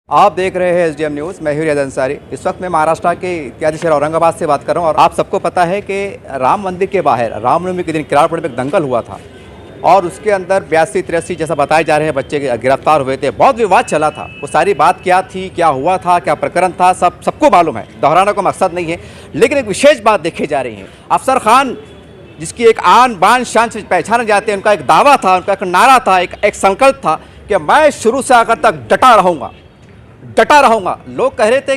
आप देख रहे हैं एसडीएम न्यूज़। मैं रियाज अंसारी। इस वक्त मैं महाराष्ट्र के इत्यादि शहर औरंगाबाद से बात कर रहा हूं और आप सबको पता है कि राम मंदिर के बाहर रामनवमी के दिन किराड़पुर में एक दंगल हुआ था और उसके अंदर 82-83 जैसा बताए जा रहे हैं बच्चे गिरफ्तार हुए थे। बहुत विवाद चला था। वो सारी बात क्या थी, क्या हुआ था, क्या प्रकरण था, सबको मालूम है, दोहराना का मकसद नहीं है। लेकिन एक विशेष बात देखी जा रही है। अफसर खान जिसकी एक आन बान शान से पहचाने जाते हैं, उनका एक दावा था, उनका एक नारा था, एक संकल्प था कि मैं शुरू से आखिर तक डटा रहूँगा। लोग कह रहे थे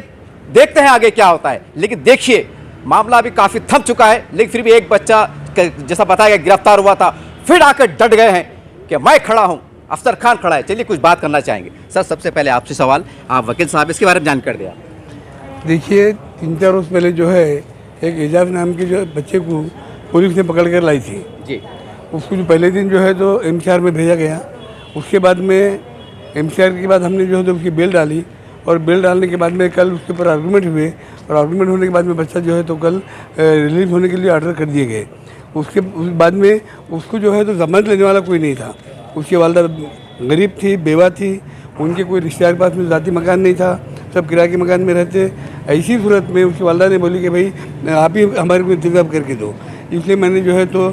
देखते हैं आगे क्या होता है, लेकिन देखिए मामला अभी काफ़ी थम चुका है। लेकिन फिर भी एक बच्चा जैसा बताया गया गिरफ्तार हुआ था, फिर आकर डट गए हैं कि मैं खड़ा हूँ, अफसर खान खड़ा है। चलिए कुछ बात करना चाहेंगे। सर, सबसे पहले आपसे सवाल, आप वकील साहब, इसके बारे में जानकारी दें। देखिए, 3-4 रोज़ पहले जो है एक एजाज नाम के जो बच्चे को पुलिस ने पकड़ कर लाई थी जी। उसको जो पहले दिन जो है तो एमसीआर में भेजा गया। उसके बाद में एमसीआर के बाद हमने जो है तो उसकी बेल डाली और बेल डालने के बाद में कल उसके ऊपर आर्गूमेंट हुए और आर्गूमेंट होने के बाद में बच्चा जो है तो कल रिलीज होने के लिए ऑर्डर कर दिए गए। उस बाद में उसको जो है तो जमानत लेने वाला कोई नहीं था। उसकी वालदा गरीब थी, बेवा थी, उनके कोई रिश्तेदार के पास में ज़ाती मकान नहीं था, सब किराए के मकान में रहते। ऐसी सूरत में उसकी वालदा ने बोली कि भाई आप ही हमारे को इंतजाम करके दो। इसलिए मैंने जो है तो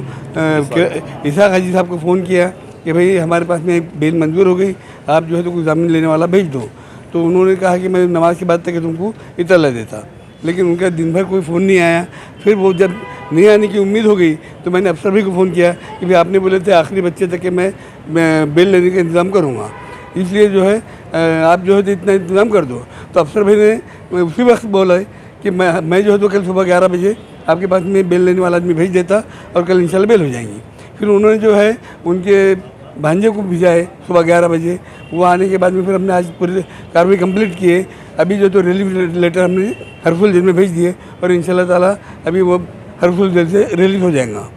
इसाक हाजी साहब को फ़ोन किया कि भाई हमारे पास में बेल मंजूर हो गई, आप जो है तो कोई ज़मीन लेने वाला भेज दो। तो उन्होंने कहा कि मैं नमाज के बाद तक तुमको इतला देता, लेकिन उनका दिन भर कोई फ़ोन नहीं आया। फिर वो जब नहीं आने की उम्मीद हो गई तो मैंने अफसर भी को फ़ोन किया कि भाई आपने बोले थे आखिरी बच्चे तक कि मैं बेल लेने का इंतज़ाम करूँगा, इसलिए जो है आप जो है तो इतना इंतज़ाम कर दो। तो अफसर भाई ने उसी वक्त बोला है कि मैं जो है तो कल सुबह 11 बजे आपके पास में बेल लेने वाला आदमी भेज देता और कल इंशाल्लाह बेल हो जाएंगी। फिर उन्होंने जो है उनके भांजे को भेजा है सुबह 11 बजे। वो आने के बाद में फिर हमने आज पूरी कार्रवाई कंप्लीट की है। अभी जो तो रिलीफ लेटर हमने हरफुल जेल में भेज दिए और इंशाल्लाह ताला अभी वो हरफुल जेल से रिलीज हो जाएगा।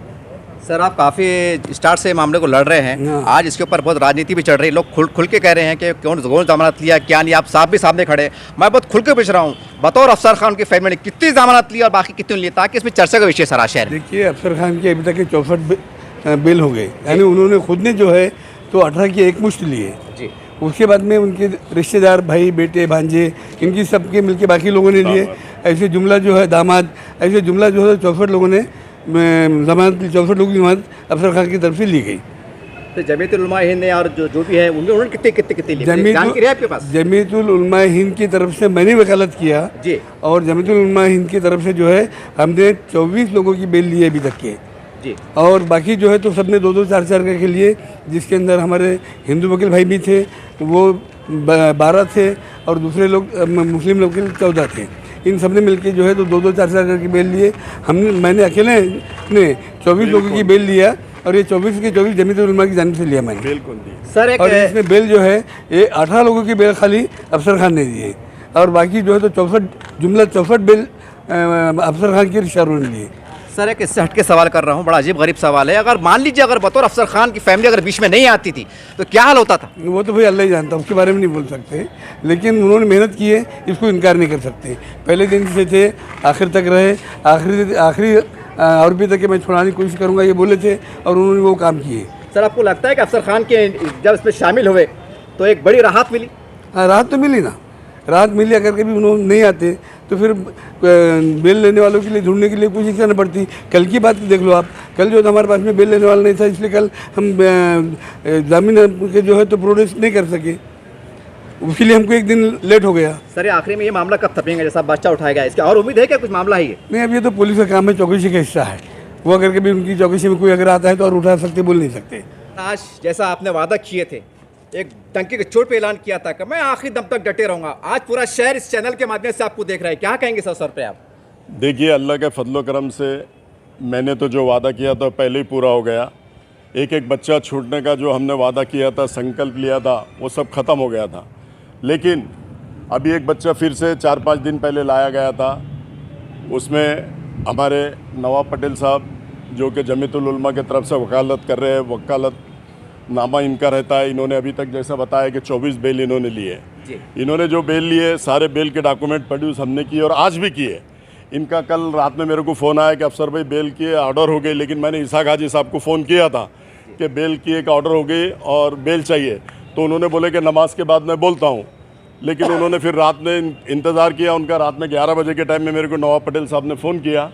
सर, आप काफ़ी स्टार्ट से मामले को लड़ रहे हैं। आज इसके ऊपर बहुत राजनीति भी चल रही है। लोग खुल के कह रहे हैं कि कौन जमानत लिया, क्या नहीं। आप साहब भी सामने खड़े हैं, मैं बहुत खुल के पूछ रहा हूँ, बतौर अफसर खान की फैमिली ने कितनी जमानत ली और बाकी कितनी ली, ताकि इसमें चर्चा का विषय सारा शहर। देखिए, अफसर खान की अभी तक के 64 बेल हो गए, यानी उन्होंने खुद ने जो है तो 18 की एक मुश्त लिए जी। उसके बाद में उनके रिश्तेदार, भाई, बेटे, भांजे, इनकी सबके मिलके बाकी लोगों ने लिए। ऐसे जुमला जो है दामाद, ऐसे जुमला जो है 64 लोगों ने जमानत, 64 लोगों की जमानत अफसर खान की तरफ से ली गई। तो जमीयतुल उलमा हिंद ने और जो भी है उन्होंने कितने ली जानकारी है आपके पास? जमीयतुल उलमा हिंद की तरफ से मैंने वकालत किया जी, और जमीयतुल उलमा हिंद की तरफ से जो है हमने 24 लोगों की बेल ली है अभी तक के जी। और बाकी जो है तो सबने 2-2, 4-4 के लिए, जिसके अंदर हमारे हिंदू वकील भाई भी थे, वो 12 थे और दूसरे लोग मुस्लिम वकील 14 थे। इन सब ने मिलकर जो है तो 2-2, 4-4 करके बेल लिए। मैंने अकेले ने 24 लोगों की बेल लिया और ये 24 के 24 जमीयतुल उलमा की जानिब से लिया मैंने। बिल्कुल सर। और इसमें बेल जो है ये 18 लोगों की बेल खाली अफसर खान ने दी है और बाकी जो है तो 64 बेल अफसर खान की रिश्तेदारों ने लिए। सर, एक इससे हटके सवाल कर रहा हूँ, बड़ा अजीब गरीब सवाल है। अगर मान लीजिए अगर बतौर अफसर खान की फैमिली अगर बीच में नहीं आती थी तो क्या हाल होता था? वो तो भाई अल्लाह ही जानता, उसके बारे में नहीं बोल सकते, लेकिन उन्होंने मेहनत की है, इसको इनकार नहीं कर सकते। पहले दिन से थे, आखिर तक रहे, आखिरी और भी तक मैं छुड़ाने की कोशिश करूँगा ये बोले थे और उन्होंने वो काम किए। सर, आपको लगता है कि अफसर खान के जब इसमें शामिल हुए तो एक बड़ी राहत मिली? हाँ, राहत तो मिली ना, राहत मिली। अगर कभी उन्होंने नहीं आते तो फिर बेल लेने वालों के लिए ढूंढने के लिए कोशिश करना पड़ती। कल की बात देख लो आप, कल जो हमारे पास में बेल लेने वाला नहीं था, इसलिए कल हम जामीन के जो है तो प्रोड्यूस नहीं कर सके, उसके लिए हमको एक दिन लेट हो गया। सर, आखिरी में ये मामला कब थपेंगे? जैसा बच्चा उठाएगा, इसकी और उम्मीद है क्या कुछ मामला है? नहीं, अब ये तो पुलिस का काम है, चौकसी का हिस्सा है। वो अगर कभी उनकी चौकसी में कोई अगर आता है तो और उठा सकते, बोल नहीं सकते। आज जैसा आपने वादा किए थे, एक टंकी के चोट पे ऐलान किया था कि मैं आखिरी दम तक डटे रहूंगा, आज पूरा शहर इस चैनल के माध्यम से आपको देख रहा है, क्या कहेंगे सर पे आप? देखिए, अल्लाह के फजलो करम से मैंने तो जो वादा किया था पहले ही पूरा हो गया। एक बच्चा छूटने का जो हमने वादा किया था, संकल्प लिया था, वो सब ख़त्म हो गया था। लेकिन अभी एक बच्चा फिर से 4-5 दिन पहले लाया गया था। उसमें हमारे नवाब पटेल साहब जो कि जमीयतुल उलमा की तरफ से वकालत कर रहे हैं, वकालत नामा इनका रहता है। इन्होंने अभी तक जैसा बताया कि 24 बेल इन्होंने लिए। इन्होंने जो बेल लिए, सारे बेल के डॉक्यूमेंट प्रोड्यूस हमने किए और आज भी किए। इनका कल रात में मेरे को फ़ोन आया कि अफसर भाई बेल की ऑर्डर हो गई, लेकिन मैंने इसाक हाजी साहब को फ़ोन किया था कि बेल की एक ऑर्डर हो गई और बेल चाहिए, तो उन्होंने बोले कि नमाज के बाद मैं बोलता हूँ। लेकिन उन्होंने फिर रात में इंतज़ार किया उनका। रात में 11 बजे के टाइम में मेरे को नवाब पटेल साहब ने फ़ोन किया,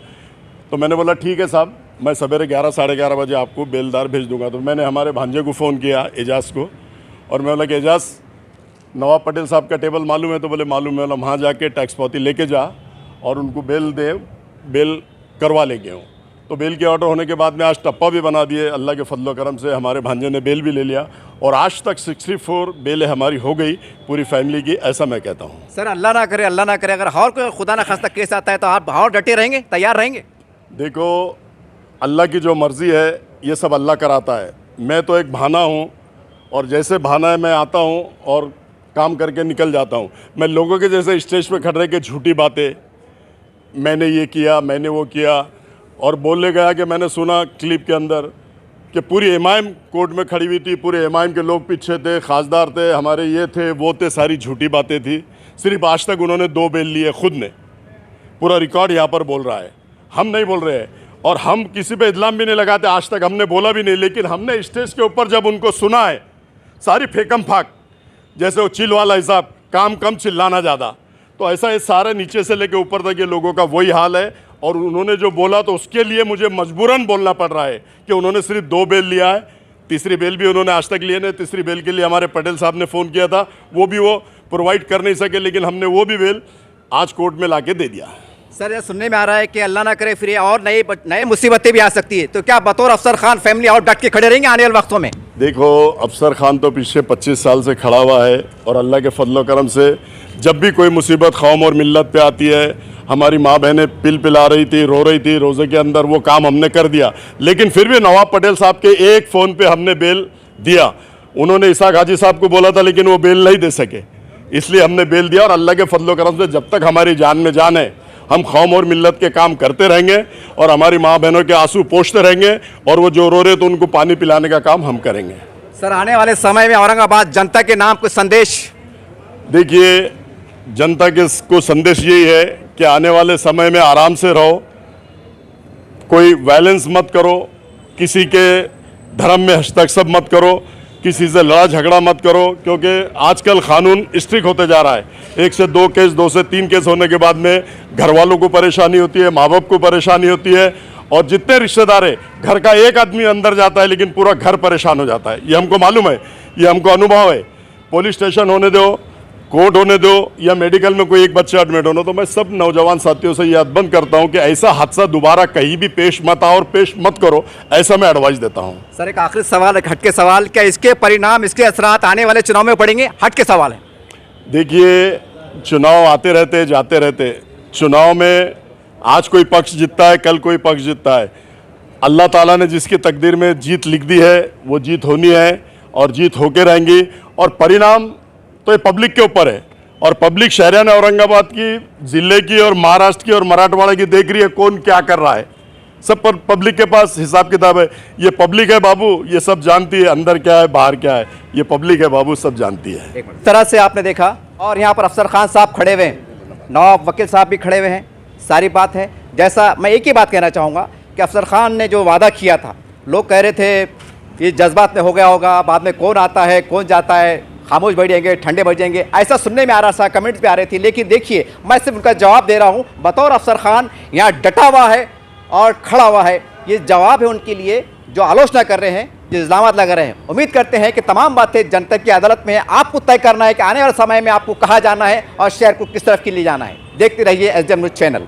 तो मैंने बोला ठीक है साहब, मैं सवेरे 11 साढ़े 11 बजे आपको बेलदार भेज दूंगा। तो मैंने हमारे भांजे को फ़ोन किया, एजाज़ को, और मैं बोला कि एजाज़ नवाब पटेल साहब का टेबल मालूम है? तो बोले मालूम है। बोला वहाँ जाके टैक्स पावती लेके जा और उनको बेल दे, बेल करवा लेंगे हूँ। तो बेल के ऑर्डर होने के बाद में आज टप्पा भी बना दिए। अल्लाह के फजलो करम से हमारे भांजे ने बेल भी ले लिया और आज तक 64 बेलें हमारी हो गई पूरी फैमिली की, ऐसा मैं कहता हूँ। सर अल्लाह ना करे अगर और कोई खुदा ना खास्ता केस आता है तो आप और डटे रहेंगे, तैयार रहेंगे? देखो, अल्लाह की जो मर्ज़ी है ये सब अल्लाह कराता है। मैं तो एक भाना हूँ और जैसे भाना है मैं आता हूँ और काम करके निकल जाता हूँ। मैं लोगों के जैसे स्टेज पे खड़े के झूठी बातें, मैंने ये किया, मैंने वो किया, और बोलने गया कि मैंने सुना क्लिप के अंदर कि पूरी एमआईएम कोर्ट में खड़ी हुई थी, पूरे एमआईएम के लोग पीछे थे, खासदार थे, हमारे ये थे वो थे, सारी झूठी बातें थी। सिर्फ आज तक उन्होंने 2 बेल लिए खुद ने, पूरा रिकॉर्ड यहाँ पर बोल रहा है। हम नहीं बोल रहे हैं और हम किसी पे इल्ज़ाम भी नहीं लगाते, आज तक हमने बोला भी नहीं। लेकिन हमने स्टेज के ऊपर जब उनको सुना है, सारी फेकम फाक, जैसे वो चिल वाला हिसाब, काम कम चिल्लाना ज़्यादा, तो ऐसा ये सारे नीचे से लेके ऊपर तक ये लोगों का वही हाल है। और उन्होंने जो बोला तो उसके लिए मुझे मजबूरन बोलना पड़ रहा है कि उन्होंने सिर्फ 2 बेल लिया है, तीसरी बेल भी उन्होंने आज तक लिए नहीं। तीसरी बेल के लिए हमारे पटेल साहब ने फ़ोन किया था, वो भी वो प्रोवाइड कर नहीं सके, लेकिन हमने वो भी बेल आज कोर्ट में ला के दे दिया। सर ये सुनने में आ रहा है कि अल्लाह ना करे फिर ये और नई मुसीबतें भी आ सकती है, तो क्या बतौर अफसर खान फैमिली और डट के खड़े रहेंगे आने वाले वक्तों में? देखो, अफसर खान तो पिछले 25 साल से खड़ा हुआ है और अल्लाह के फजलो करम से जब भी कोई मुसीबत कौम और मिल्लत पे आती है, हमारी माँ बहनें पिला रही थी, रो रही थी रोज़े के अंदर, वो काम हमने कर दिया। लेकिन फिर भी नवाब पटेल साहब के एक फ़ोन पे हमने बेल दिया। उन्होंने इसाक हाजी साहब को बोला था लेकिन वो बेल नहीं दे सके, इसलिए हमने बेल दिया। और अल्लाह के फजलो करम से जब तक हमारी जान में जान है, हम कौम और मिल्लत के काम करते रहेंगे और हमारी माँ बहनों के आंसू पोंछते रहेंगे, और वो जो रो रहे तो उनको पानी पिलाने का काम हम करेंगे। सर आने वाले समय में औरंगाबाद जनता के नाम कुछ संदेश? देखिए, जनता के को संदेश यही है कि आने वाले समय में आराम से रहो, कोई वायलेंस मत करो, किसी के धर्म में हस्तक्षेप मत करो, किसी से लड़ा झगड़ा मत करो, क्योंकि आजकल कानून स्ट्रिक्ट होते जा रहा है। 1 से 2 केस, 2 से 3 केस होने के बाद में घर वालों को परेशानी होती है, माँ बाप को परेशानी होती है, और जितने रिश्तेदार है, घर का एक आदमी अंदर जाता है लेकिन पूरा घर परेशान हो जाता है। ये हमको मालूम है, ये हमको अनुभव है। पुलिस स्टेशन होने दो, कोर्ट होने दो, या मेडिकल में कोई एक बच्चा एडमिट होना, तो मैं सब नौजवान साथियों से ये बंद करता हूं कि ऐसा हादसा दोबारा कहीं भी पेश मत आओ और पेश मत करो, ऐसा मैं एडवाइस देता हूं। सर एक आखिरी सवाल, एक हटके सवाल, क्या इसके परिणाम, इसके असरात आने वाले चुनाव में पड़ेंगे? हटके सवाल है। देखिए, चुनाव आते रहते जाते रहते, चुनाव में आज कोई पक्ष जीतता है, कल कोई पक्ष जीतता है। अल्लाह ताला ने जिसकी तकदीर में जीत लिख दी है वो जीत होनी है और जीत होके रहेंगी। और परिणाम तो ये पब्लिक के ऊपर है, और पब्लिक शहरियान औरंगाबाद की, ज़िले की और महाराष्ट्र की और मराठवाड़ा की देख रही है कौन क्या कर रहा है। सब पर पब्लिक के पास हिसाब किताब है। ये पब्लिक है बाबू, ये सब जानती है अंदर क्या है बाहर क्या है, ये पब्लिक है बाबू, सब जानती है। एक तरह से आपने देखा, और यहाँ पर अफसर खान साहब खड़े हुए हैं, नवाब वकील साहब भी खड़े हुए हैं, सारी बात है। जैसा मैं एक ही बात कहना चाहूँगा कि अफसर खान ने जो वादा किया था, लोग कह रहे थे ये जज्बात में हो गया होगा, बाद में कौन आता है कौन जाता है, खामोश बैठ जाएंगे, ठंडे बैठ जाएंगे, ऐसा सुनने में आ रहा था, कमेंट्स पे आ रही थी। लेकिन देखिए, मैं सिर्फ उनका जवाब दे रहा हूँ, बतौर अफसर खान यहाँ डटा हुआ है और खड़ा हुआ है। ये जवाब है उनके लिए जो आलोचना कर रहे हैं, जो इल्ज़ाम लगा रहे हैं। उम्मीद करते हैं कि तमाम बातें जनता की अदालत में है, आपको तय करना है कि आने वाले समय में आपको कहाँ जाना है और शहर को किस तरफ के लिए जाना है। देखते रहिए SDM न्यूज़ चैनल।